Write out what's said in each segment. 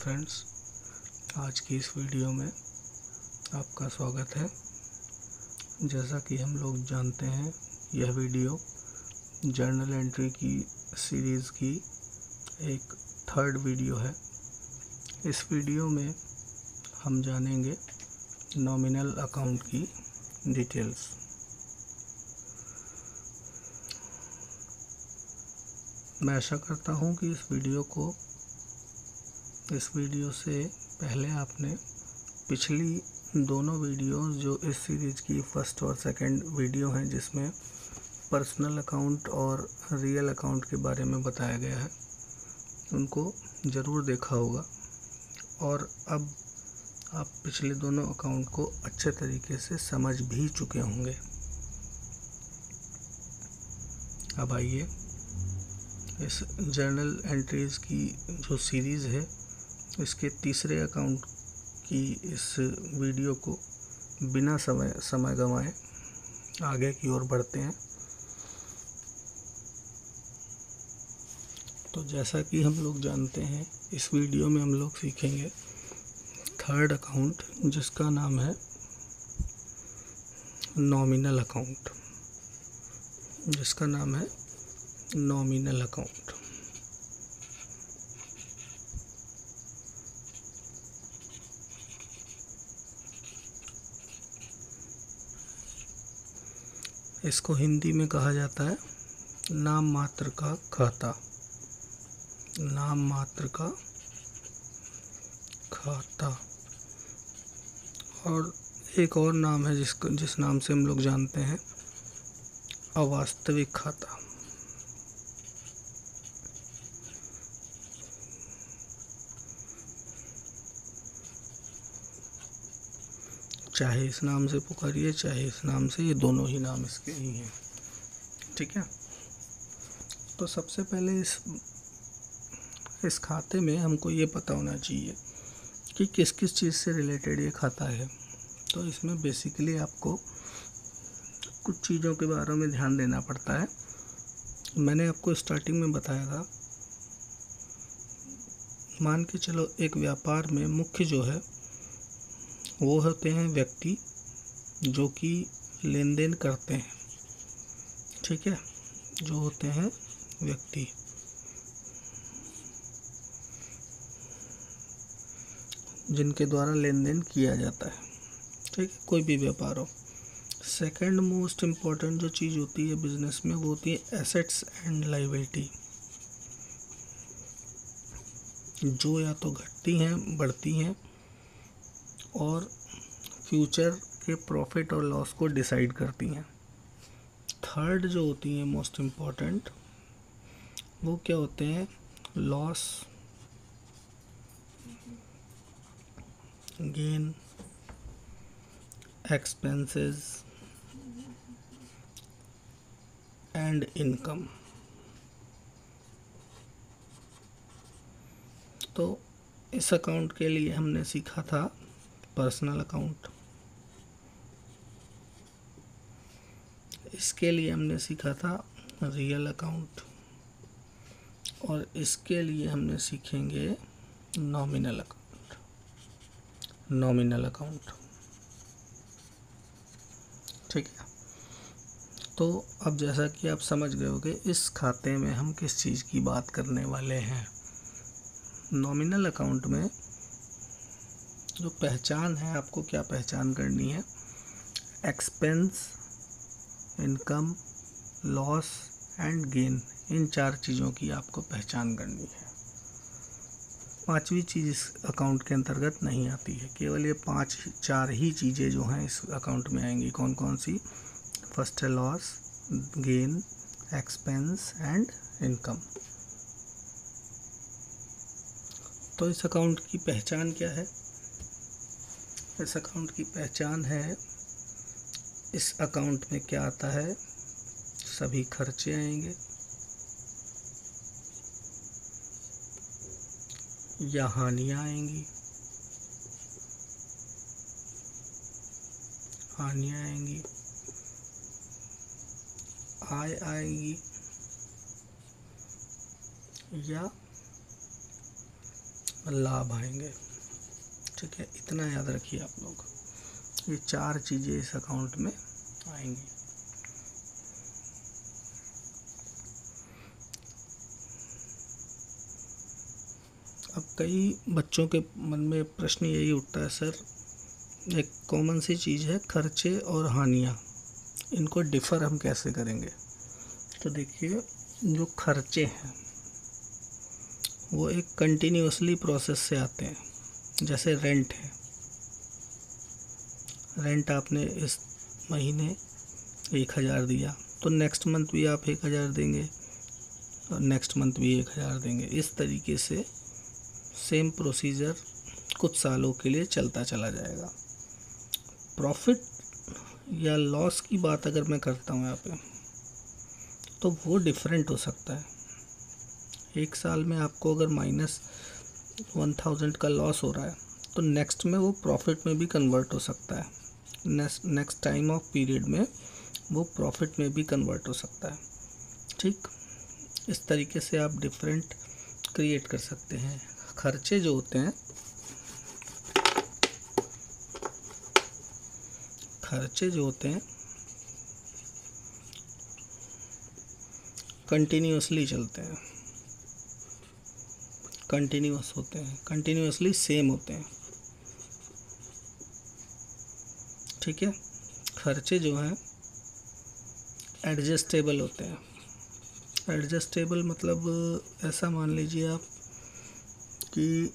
Friends, आज की इस वीडियो में आपका स्वागत है। जैसा कि हम लोग जानते हैं, यह वीडियो जर्नल एंट्री की सीरीज़ की एक थर्ड वीडियो है। इस वीडियो में हम जानेंगे नॉमिनल अकाउंट की डिटेल्स। मैं आशा करता हूँ कि इस वीडियो से पहले आपने पिछली दोनों वीडियोस जो इस सीरीज़ की फर्स्ट और सेकंड वीडियो हैं, जिसमें पर्सनल अकाउंट और रियल अकाउंट के बारे में बताया गया है, उनको ज़रूर देखा होगा और अब आप पिछले दोनों अकाउंट को अच्छे तरीके से समझ भी चुके होंगे। अब आइए इस जर्नल एंट्रीज़ की जो सीरीज़ है, इसके तीसरे अकाउंट की इस वीडियो को बिना समय गंवाए आगे की ओर बढ़ते हैं। तो जैसा कि हम लोग जानते हैं, इस वीडियो में हम लोग सीखेंगे थर्ड अकाउंट, जिसका नाम है नॉमिनल अकाउंट। इसको हिंदी में कहा जाता है नाम मात्र का खाता। और एक और नाम है जिस नाम से हम लोग जानते हैं, अवास्तविक खाता। चाहे इस नाम से पुकारिए, चाहे इस नाम से, ये दोनों ही नाम इसके ही हैं। ठीक है। तो सबसे पहले इस खाते में हमको ये पता होना चाहिए कि किस किस चीज़ से रिलेटेड ये खाता है। तो इसमें बेसिकली आपको कुछ चीज़ों के बारे में ध्यान देना पड़ता है। मैंने आपको स्टार्टिंग में बताया था, मान के चलो एक व्यापार में मुख्य जो है वो होते हैं व्यक्ति जो कि लेन देन करते हैं। ठीक है, जो होते हैं व्यक्ति, जिनके द्वारा लेन देन किया जाता है। ठीक है, कोई भी व्यापार हो। सेकंड मोस्ट इम्पॉर्टेंट जो चीज़ होती है बिजनेस में, वो होती है एसेट्स एंड लायबिलिटी, जो या तो घटती हैं, बढ़ती हैं और फ्यूचर के प्रॉफिट और लॉस को डिसाइड करती हैं। थर्ड जो होती हैं मोस्ट इम्पॉर्टेंट, वो क्या होते हैं? Loss, gain, expenses and income. तो इस अकाउंट के लिए हमने सीखा था पर्सनल अकाउंट, इसके लिए हमने सीखा था रियल अकाउंट और इसके लिए हमने सीखेंगे नॉमिनल अकाउंट। ठीक है। तो अब जैसा कि आप समझ गए होंगे, इस खाते में हम किस चीज़ की बात करने वाले हैं। नॉमिनल अकाउंट में जो पहचान है, आपको क्या पहचान करनी है? Expense, income, loss and gain, इन चार चीज़ों की आपको पहचान करनी है। पांचवी चीज़ इस अकाउंट के अंतर्गत नहीं आती है। केवल ये चार ही चीज़ें जो हैं इस अकाउंट में आएंगी। कौन कौन सी? फर्स्ट है loss, gain, expense and income. तो इस अकाउंट की पहचान क्या है? इस अकाउंट की पहचान है, इस अकाउंट में क्या आता है? सभी खर्चे आएंगे या हानियाँ आएंगी, आय आएगी या लाभ आएंगे। ठीक है, इतना याद रखिए आप लोग, ये 4 चीज़ें इस अकाउंट में आएंगी। अब कई बच्चों के मन में प्रश्न यही उठता है, सर एक कॉमन सी चीज़ है खर्चे और हानियाँ, इनको डिफ़र हम कैसे करेंगे। तो देखिए, जो खर्चे हैं वो एक कंटिन्यूअसली प्रोसेस से आते हैं। जैसे रेंट है, रेंट आपने इस महीने 1000 दिया तो नेक्स्ट मंथ भी आप 1000 देंगे और नेक्स्ट मंथ भी 1000 देंगे। इस तरीके से सेम प्रोसीजर कुछ सालों के लिए चलता चला जाएगा। प्रॉफिट या लॉस की बात अगर मैं करता हूँ यहाँ पे, तो वो डिफरेंट हो सकता है। एक साल में आपको अगर -1000 का लॉस हो रहा है तो नेक्स्ट में वो प्रॉफिट में भी कन्वर्ट हो सकता है, नेक्स्ट टाइम ऑफ पीरियड में वो प्रॉफिट में भी कन्वर्ट हो सकता है। ठीक, इस तरीके से आप डिफरेंट क्रिएट कर सकते हैं। खर्चे जो होते हैं, कंटिन्यूअसली चलते हैं, कंटिन्यूअस होते हैं, कंटिन्यूअसली सेम होते हैं। ठीक है, खर्चे जो हैं एडजस्टेबल होते हैं। एडजस्टेबल मतलब ऐसा मान लीजिए आप कि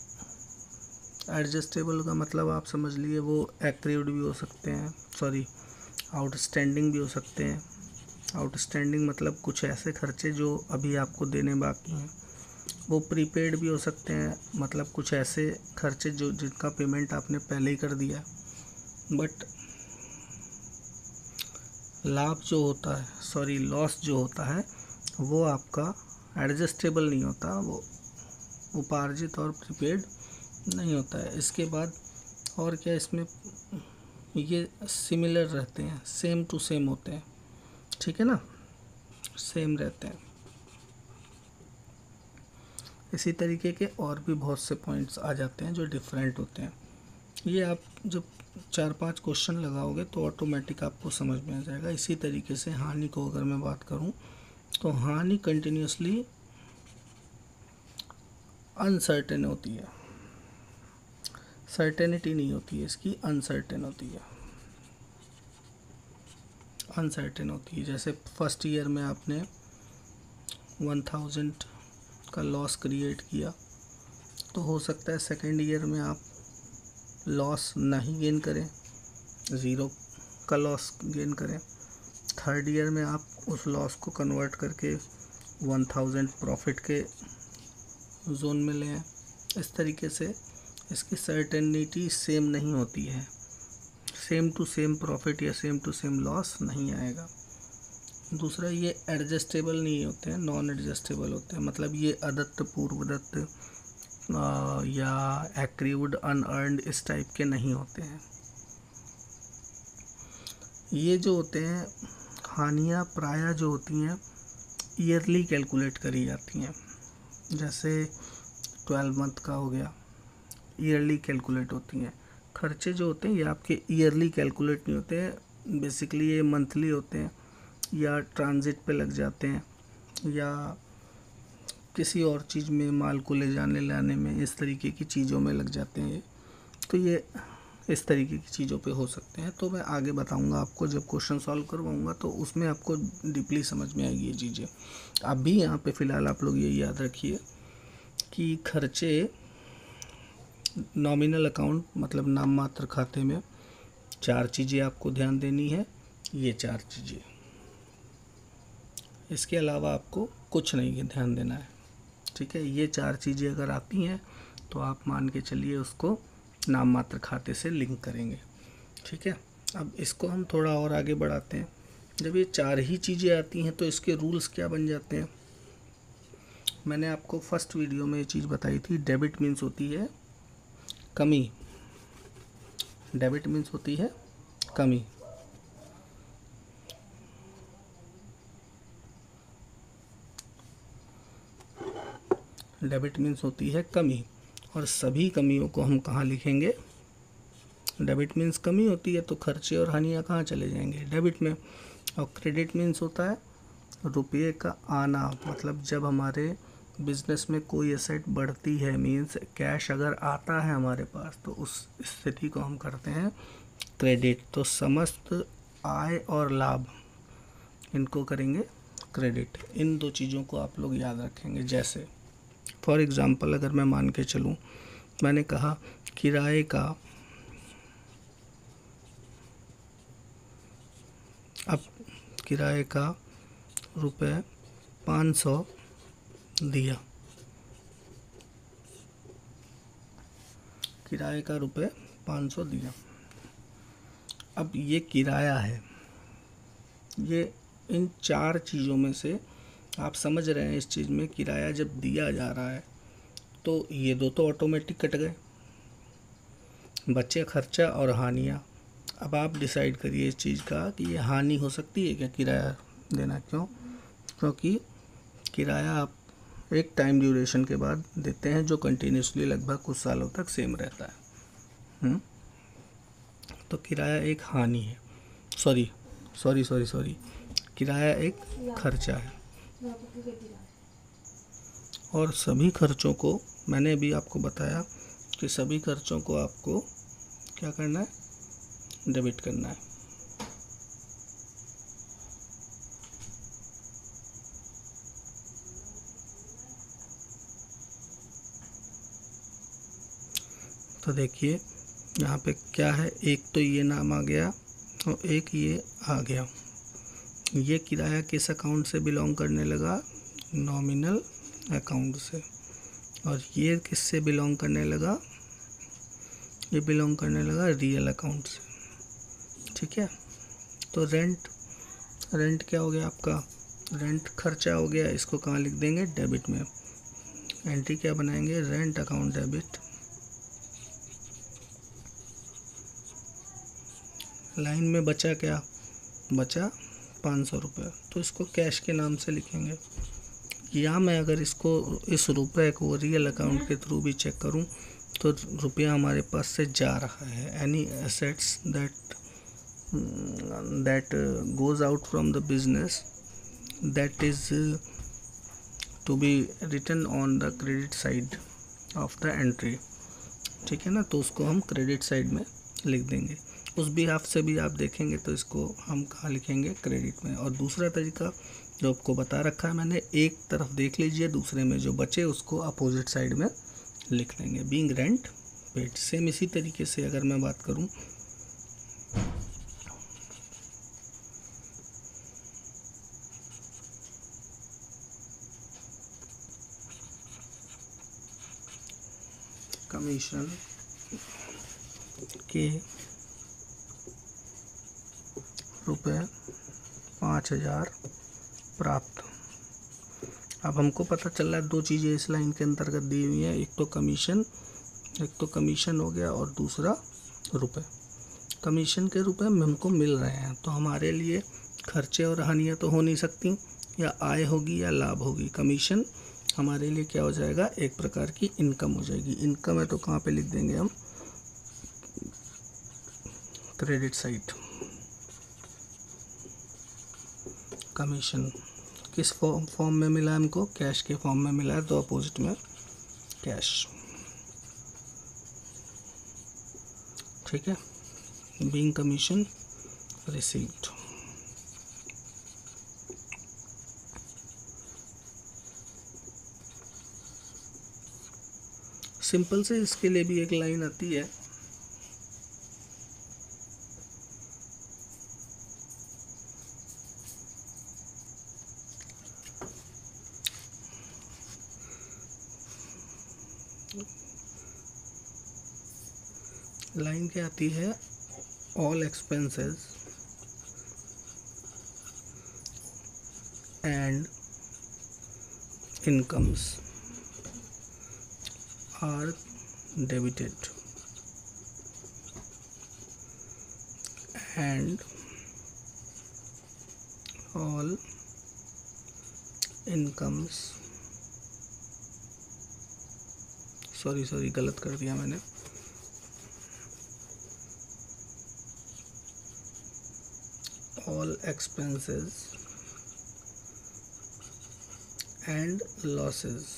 एडजस्टेबल का मतलब आप समझ लिए वो एक्रीड भी हो सकते हैं, सॉरी आउटस्टैंडिंग भी हो सकते हैं। आउटस्टैंडिंग मतलब कुछ ऐसे खर्चे जो अभी आपको देने बाकी हैं। वो प्रीपेड भी हो सकते हैं, मतलब कुछ ऐसे खर्चे जो जिनका पेमेंट आपने पहले ही कर दिया। बट लाभ जो होता है, सॉरी लॉस जो होता है, वो आपका एडजस्टेबल नहीं होता, वो उपार्जित और प्रीपेड नहीं होता है। इसके बाद और क्या, इसमें ये सिमिलर रहते हैं, सेम टू सेम होते हैं। ठीक है ना, सेम रहते हैं। इसी तरीके के और भी बहुत से पॉइंट्स आ जाते हैं जो डिफरेंट होते हैं। ये आप जब 4-5 क्वेश्चन लगाओगे तो ऑटोमेटिक आपको समझ में आ जाएगा। इसी तरीके से हानि को अगर मैं बात करूं तो हानि कंटिन्यूसली अनसर्टेन होती है, सर्टेनिटी नहीं होती है इसकी, अनसर्टेन होती है, अनसर्टेन होती है। जैसे फर्स्ट ईयर में आपने 1000 का लॉस क्रिएट किया तो हो सकता है सेकेंड ईयर में आप लॉस नहीं गेन करें, 0 का लॉस गेन करें। थर्ड ईयर में आप उस लॉस को कन्वर्ट करके 1000 प्रॉफिट के जोन में ले आए। इस तरीके से इसकी सर्टेनिटी सेम नहीं होती है, सेम टू सेम प्रॉफिट या सेम टू सेम लॉस नहीं आएगा। दूसरा, ये एडजस्टेबल नहीं होते हैं, नॉन एडजस्टेबल होते हैं। मतलब ये अदत्त, पूर्वदत्त या एक्रीव्ड, अनअर्न्ड इस टाइप के नहीं होते हैं। ये जो होते हैं हानियाँ प्रायः जो होती हैं ईयरली कैलकुलेट करी जाती हैं। जैसे 12 मंथ का हो गया, ईयरली कैलकुलेट होती हैं। खर्चे जो होते हैं ये आपके ईयरली कैलकुलेट नहीं होते हैं, बेसिकली ये मंथली होते हैं या ट्रांजिट पे लग जाते हैं या किसी और चीज़ में, माल को ले जाने लाने में, इस तरीके की चीज़ों में लग जाते हैं। तो ये इस तरीके की चीज़ों पे हो सकते हैं। तो मैं आगे बताऊंगा आपको, जब क्वेश्चन सॉल्व करवाऊंगा तो उसमें आपको डीपली समझ में आएगी ये चीज़ें। अभी यहाँ पे फ़िलहाल आप लोग ये याद रखिए कि खर्चे नॉमिनल अकाउंट मतलब नाम मात्र खाते में 4 चीज़ें आपको ध्यान देनी है, ये 4 चीज़ें, इसके अलावा आपको कुछ नहीं ध्यान देना है। ठीक है, ये 4 चीज़ें अगर आती हैं तो आप मान के चलिए उसको नाम मात्र खाते से लिंक करेंगे। ठीक है, अब इसको हम थोड़ा और आगे बढ़ाते हैं। जब ये 4 ही चीज़ें आती हैं तो इसके रूल्स क्या बन जाते हैं। मैंने आपको फर्स्ट वीडियो में ये चीज़ बताई थी, डेबिट मीन्स होती है कमी, डेबिट मीन्स होती है कमी। डेबिट मीन्स होती है कमी और सभी कमियों को हम कहाँ लिखेंगे? डेबिट मीन्स कमी होती है, तो खर्चे और हानियाँ कहाँ चले जाएंगे? डेबिट में। और क्रेडिट मीन्स होता है रुपये का आना, मतलब जब हमारे बिजनेस में कोई एसेट बढ़ती है, मीन्स कैश अगर आता है हमारे पास, तो उस स्थिति को हम करते हैं क्रेडिट। तो समस्त आय और लाभ, इनको करेंगे क्रेडिट। इन दो चीज़ों को आप लोग याद रखेंगे। जैसे फॉर एग्ज़ाम्पल अगर मैं मान के चलूँ, मैंने कहा किराए का, अब किराए का रुपये 500 दिया, किराए का रुपये 500 दिया। अब ये किराया है, ये इन चार चीज़ों में से आप समझ रहे हैं, इस चीज़ में किराया जब दिया जा रहा है तो ये दो तो ऑटोमेटिक कट गए, बचे खर्चा और हानियाँ। अब आप डिसाइड करिए इस चीज़ का कि ये हानि हो सकती है क्या किराया देना? क्यों? क्योंकि किराया आप एक टाइम ड्यूरेशन के बाद देते हैं जो कंटिन्यूसली लगभग कुछ सालों तक सेम रहता है। तो किराया एक हानि है, सॉरी, किराया एक खर्चा है। और सभी खर्चों को, मैंने अभी आपको बताया कि सभी खर्चों को आपको क्या करना है? डेबिट करना है। तो देखिए यहाँ पे क्या है, एक तो ये नाम आ गया और एक ये आ गया। ये किराया किस अकाउंट से बिलोंग करने लगा? नॉमिनल अकाउंट से। और ये किससे बिलोंग करने लगा? ये बिलोंग करने लगा रियल अकाउंट से। ठीक है। तो रेंट क्या हो गया आपका? रेंट खर्चा हो गया, इसको कहाँ लिख देंगे? डेबिट में। एंट्री क्या बनाएंगे? Rent account debit. लाइन में बचा क्या? बचा 500 रुपये, तो इसको कैश के नाम से लिखेंगे। या मैं अगर इसको, इस रुपये को रियल अकाउंट के थ्रू भी चेक करूं तो रुपया हमारे पास से जा रहा है। Any assets that goes out from the business, that is to be written on the credit side of the entry। ठीक है ना, तो उसको हम क्रेडिट साइड में लिख देंगे। उस बिहाफ से भी आप देखेंगे तो इसको हम कहाँ लिखेंगे? क्रेडिट में। और दूसरा तरीका जो आपको बता रखा है मैंने, एक तरफ देख लीजिए, दूसरे में जो बचे उसको अपोजिट साइड में लिख देंगे, बीइंग रेंट पेड। सेम इसी तरीके से अगर मैं बात करूं, कमीशन के रुपये 5000 प्राप्त। अब हमको पता चल रहा है दो चीज़ें इस लाइन के अंतर्गत दी हुई हैं, एक तो कमीशन हो गया और दूसरा रुपए। कमीशन के रुपए हमको मिल रहे हैं, तो हमारे लिए खर्चे और हानियाँ तो हो नहीं सकती, या आय होगी या लाभ होगी। कमीशन हमारे लिए क्या हो जाएगा? एक प्रकार की इनकम हो जाएगी। इनकम है तो कहाँ पे लिख देंगे हम? Credit side. कमीशन किस फॉर्म में मिला हमको? कैश के फॉर्म में मिला है, तो अपोजिट में कैश। ठीक है। Being commission received. सिंपल से इसके लिए भी एक लाइन आती है, लाइन क्या आती है? All expenses and incomes are debited and all incomes sorry गलत कर दिया मैंने। All expenses and losses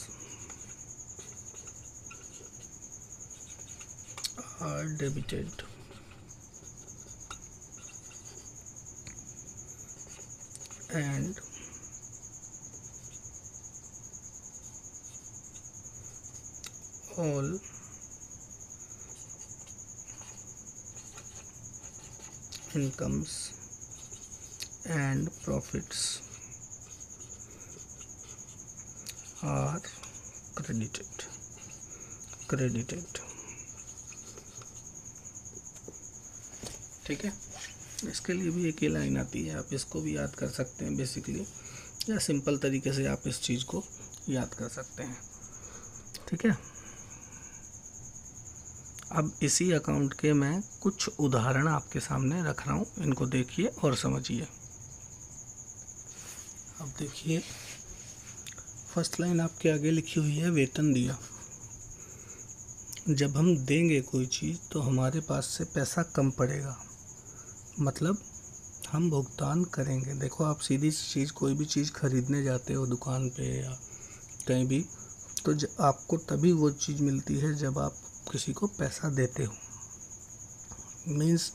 are debited and all incomes and profits are credited। ठीक है, इसके लिए भी एक ही लाइन आती है, आप इसको भी याद कर सकते हैं बेसिकली, या सिंपल तरीके से आप इस चीज़ को याद कर सकते हैं। ठीक है, अब इसी अकाउंट के मैं कुछ उदाहरण आपके सामने रख रहा हूँ, इनको देखिए और समझिए। अब देखिए, फर्स्ट लाइन आपके आगे लिखी हुई है वेतन दिया। जब हम देंगे कोई चीज़ तो हमारे पास से पैसा कम पड़ेगा, मतलब हम भुगतान करेंगे। देखो, आप सीधी चीज़ कोई भी चीज़ खरीदने जाते हो दुकान पे या कहीं भी, तो आपको तभी वो चीज़ मिलती है जब आप किसी को पैसा देते हो। मीन्स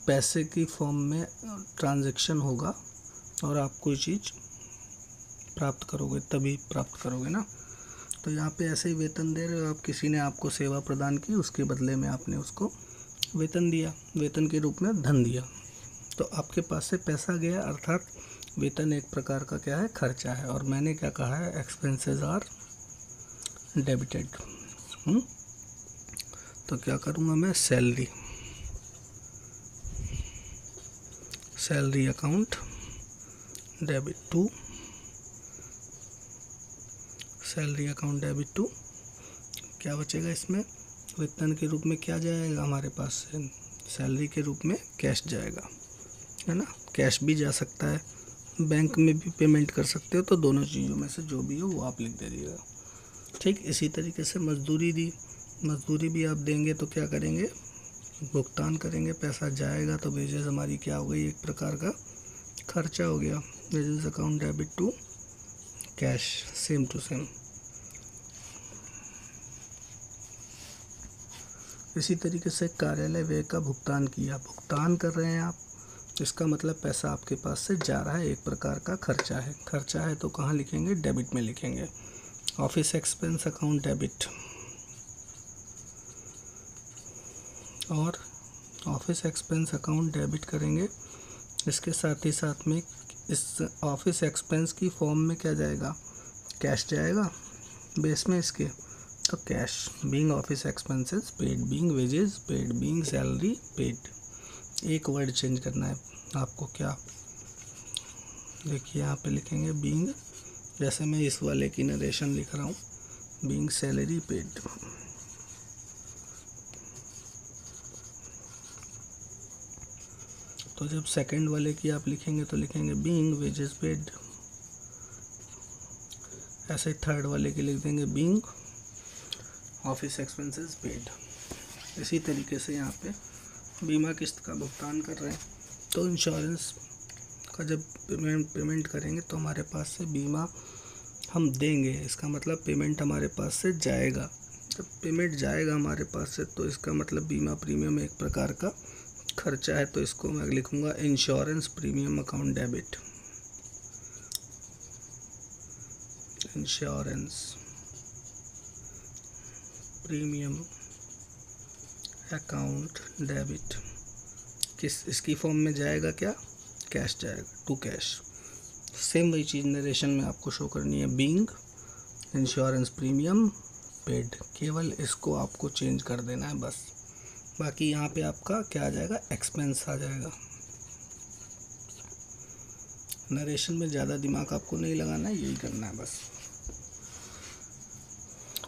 पैसे की फॉर्म में ट्रांजैक्शन होगा और आप कोई चीज़ प्राप्त करोगे, तभी प्राप्त करोगे ना। तो यहाँ पे ऐसे ही वेतन दे रहे हो आप, किसी ने आपको सेवा प्रदान की, उसके बदले में आपने उसको वेतन दिया, वेतन के रूप में धन दिया, तो आपके पास से पैसा गया, अर्थात वेतन एक प्रकार का क्या है, खर्चा है। और मैंने क्या कहा है, एक्सपेंसेस आर डेबिटेड। तो क्या करूँगा मैं, salary account debit to, salary account debit to, क्या बचेगा इसमें, वेतन के रूप में क्या जाएगा हमारे पास से, सैलरी के रूप में कैश जाएगा, है ना। कैश भी जा सकता है, बैंक में भी पेमेंट कर सकते हो, तो दोनों चीज़ों में से जो भी हो वो आप लिख दीजिएगा। ठीक, इसी तरीके से मजदूरी दी, मजदूरी भी आप देंगे तो क्या करेंगे, भुगतान करेंगे, पैसा जाएगा तो वेजेस हमारी क्या हो गई, एक प्रकार का खर्चा हो गया। Wages account debit to cash, same to same. इसी तरीके से कार्यालय व्यय का भुगतान किया, भुगतान कर रहे हैं आप, इसका मतलब पैसा आपके पास से जा रहा है, एक प्रकार का खर्चा है। खर्चा है तो कहाँ लिखेंगे, डेबिट में लिखेंगे। ऑफिस एक्सपेंस अकाउंट डेबिट, और ऑफिस एक्सपेंस अकाउंट डेबिट करेंगे, इसके साथ ही साथ में इस ऑफिस एक्सपेंस की फॉर्म में क्या जाएगा, कैश जाएगा बेस में इसके, तो cash, being office expenses paid, being wages paid, being salary paid. एक वर्ड चेंज करना है आपको, क्या देखिए यहाँ पे लिखेंगे बीइंग, जैसे मैं इस वाले की नरेशन लिख रहा हूँ, बीइंग सैलरी पेड। तो जब सेकंड वाले की आप लिखेंगे तो लिखेंगे बीइंग वेजेस पेड, ऐसे थर्ड वाले की लिख देंगे बीइंग ऑफिस एक्सपेंसेस पेड। इसी तरीके से यहाँ पे बीमा किस्त का भुगतान कर रहे हैं, तो इंश्योरेंस का जब पेमेंट करेंगे तो हमारे पास से बीमा हम देंगे, इसका मतलब पेमेंट हमारे पास से जाएगा। जब पेमेंट जाएगा हमारे पास से तो इसका मतलब बीमा प्रीमियम एक प्रकार का खर्चा है, तो इसको मैं लिखूँगा insurance premium account debit, insurance premium account debit. किस इसकी फॉर्म में जाएगा, क्या कैश जाएगा, टू कैश। सेम वही चीज़ नरेशन में आपको शो करनी है, बीइंग इंश्योरेंस प्रीमियम पेड, केवल इसको आपको चेंज कर देना है बस। बाकी यहाँ पे आपका क्या आ जाएगा, एक्सपेंस आ जाएगा। नरेशन में ज़्यादा दिमाग आपको नहीं लगाना है, यही करना है बस।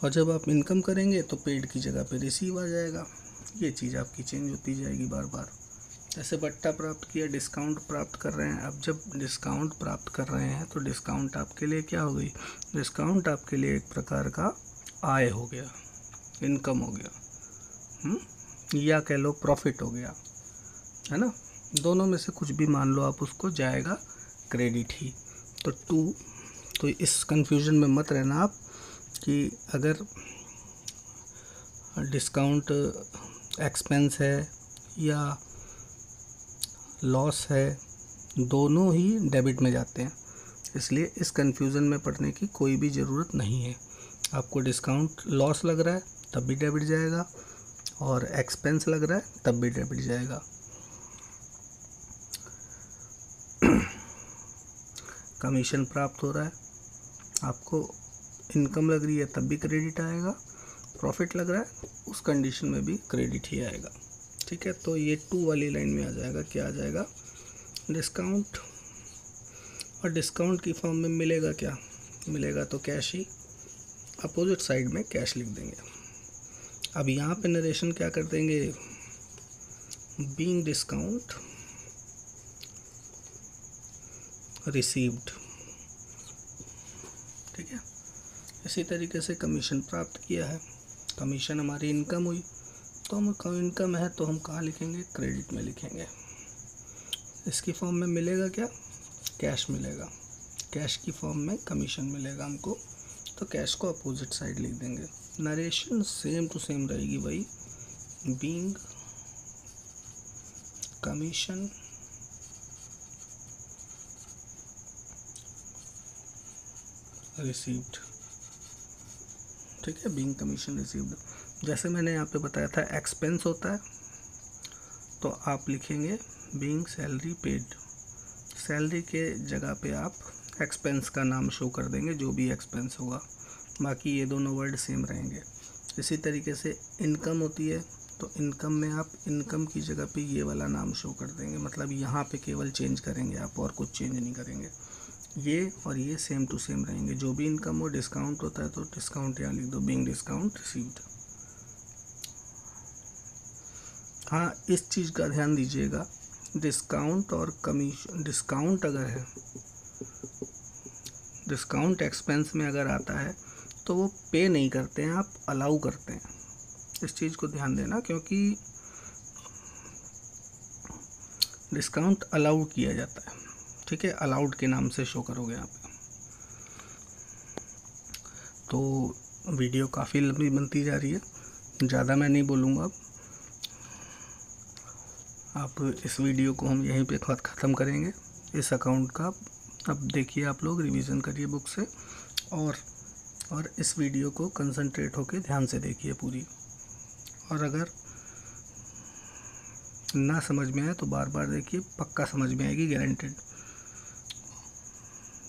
और जब आप इनकम करेंगे तो पेड की जगह पे रिसीव आ जाएगा। ये चीज़ आपकी चेंज होती जाएगी बार बार। जैसे बट्टा प्राप्त किया, डिस्काउंट प्राप्त कर रहे हैं। अब जब डिस्काउंट प्राप्त कर रहे हैं तो डिस्काउंट आपके लिए क्या हो गई, डिस्काउंट आपके लिए एक प्रकार का आय हो गया, इनकम हो गया, या कह लो प्रॉफिट हो गया, है ना। दोनों में से कुछ भी मान लो आप, उसको जाएगा क्रेडिट ही। तो इस कंफ्यूजन में मत रहना आप कि अगर डिस्काउंट एक्सपेंस है या लॉस है, दोनों ही डेबिट में जाते हैं। इसलिए इस कंफ्यूजन में पड़ने की कोई भी ज़रूरत नहीं है। आपको डिस्काउंट लॉस लग रहा है तब भी डेबिट जाएगा, और एक्सपेंस लग रहा है तब भी डेबिट जाएगा। कमीशन प्राप्त हो रहा है, आपको इनकम लग रही है तब भी क्रेडिट आएगा, प्रॉफिट लग रहा है उस कंडीशन में भी क्रेडिट ही आएगा। ठीक है, तो ये 2 वाली लाइन में आ जाएगा, क्या आ जाएगा, डिस्काउंट। और डिस्काउंट की फॉर्म में मिलेगा क्या, मिलेगा तो कैश ही, अपोजिट साइड में कैश लिख देंगे। अब यहाँ पे नरेशन क्या कर देंगे, बीइंग डिस्काउंट रिसीव्ड। ठीक है, इसी तरीके से कमीशन प्राप्त किया है, कमीशन हमारी इनकम हुई, तो हम इनकम है तो हम कहाँ लिखेंगे, क्रेडिट में लिखेंगे। इसकी फॉर्म में मिलेगा क्या, कैश मिलेगा, कैश की फॉर्म में कमीशन मिलेगा हमको, तो कैश को अपोजिट साइड लिख देंगे। नरेशन सेम टू सेम रहेगी भाई, बीइंग कमीशन रिसीव्ड। ठीक है, बीइंग कमीशन रिसीव्ड। जैसे मैंने यहाँ पे बताया था एक्सपेंस होता है, तो आप लिखेंगे बीइंग सैलरी पेड। सैलरी के जगह पे आप एक्सपेंस का नाम शो कर देंगे, जो भी एक्सपेंस होगा, बाकी ये दोनों वर्ड सेम रहेंगे। इसी तरीके से इनकम होती है, तो इनकम में आप इनकम की जगह पे ये वाला नाम शो कर देंगे, मतलब यहाँ पे केवल चेंज करेंगे आप, और कुछ चेंज नहीं करेंगे। ये और ये सेम टू सेम रहेंगे, जो भी इनकम हो, डिस्काउंट होता है तो डिस्काउंट यहाँ लिख दो, बीइंग डिस्काउंट रिसीव्ड। हाँ, इस चीज़ का ध्यान दीजिएगा, डिस्काउंट और कमीशन, डिस्काउंट अगर है, डिस्काउंट एक्सपेंस में अगर आता है तो वो पे नहीं करते हैं, आप अलाउ करते हैं। इस चीज़ को ध्यान देना, क्योंकि डिस्काउंट अलाउ किया जाता है। ठीक है, अलाउड के नाम से शो करोगे यहाँ पे। तो वीडियो काफ़ी लंबी बनती जा रही है, ज़्यादा मैं नहीं बोलूँगा अब। इस वीडियो को हम यहीं पे ख़त्म करेंगे, इस अकाउंट का। अब देखिए, आप लोग रिवीजन करिए बुक से, और इस वीडियो को कंसंट्रेट होके ध्यान से देखिए पूरी। और अगर ना समझ में आए तो बार बार देखिए, पक्का समझ में आएगी, गारंटेड।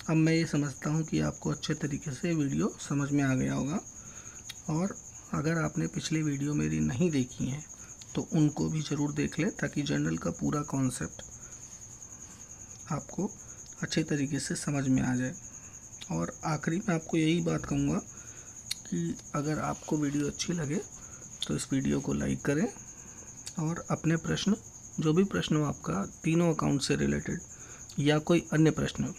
अब मैं ये समझता हूँ कि आपको अच्छे तरीके से वीडियो समझ में आ गया होगा, और अगर आपने पिछली वीडियो मेरी नहीं देखी हैं तो उनको भी ज़रूर देख लें, ताकि जर्नल का पूरा कॉन्सेप्ट आपको अच्छे तरीके से समझ में आ जाए। और आखिरी में आपको यही बात कहूँगा कि अगर आपको वीडियो अच्छी लगे तो इस वीडियो को लाइक करें, और अपने प्रश्न, जो भी प्रश्न हो आपका तीनों अकाउंट से रिलेटेड, या कोई अन्य प्रश्न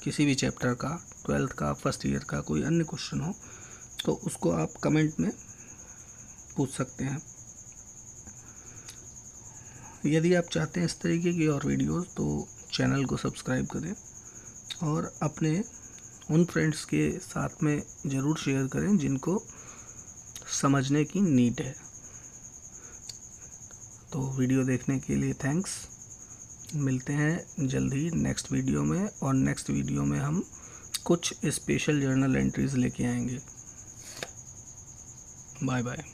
किसी भी चैप्टर का, 12th का, फर्स्ट ईयर का कोई अन्य क्वेश्चन हो, तो उसको आप कमेंट में पूछ सकते हैं। यदि आप चाहते हैं इस तरीके की और वीडियोस, तो चैनल को सब्सक्राइब करें, और अपने उन फ्रेंड्स के साथ में ज़रूर शेयर करें जिनको समझने की नीड है। तो वीडियो देखने के लिए थैंक्स। मिलते हैं जल्द ही नेक्स्ट वीडियो में, और नेक्स्ट वीडियो में हम कुछ स्पेशल जर्नल एंट्रीज़ लेके आएंगे। Bye bye.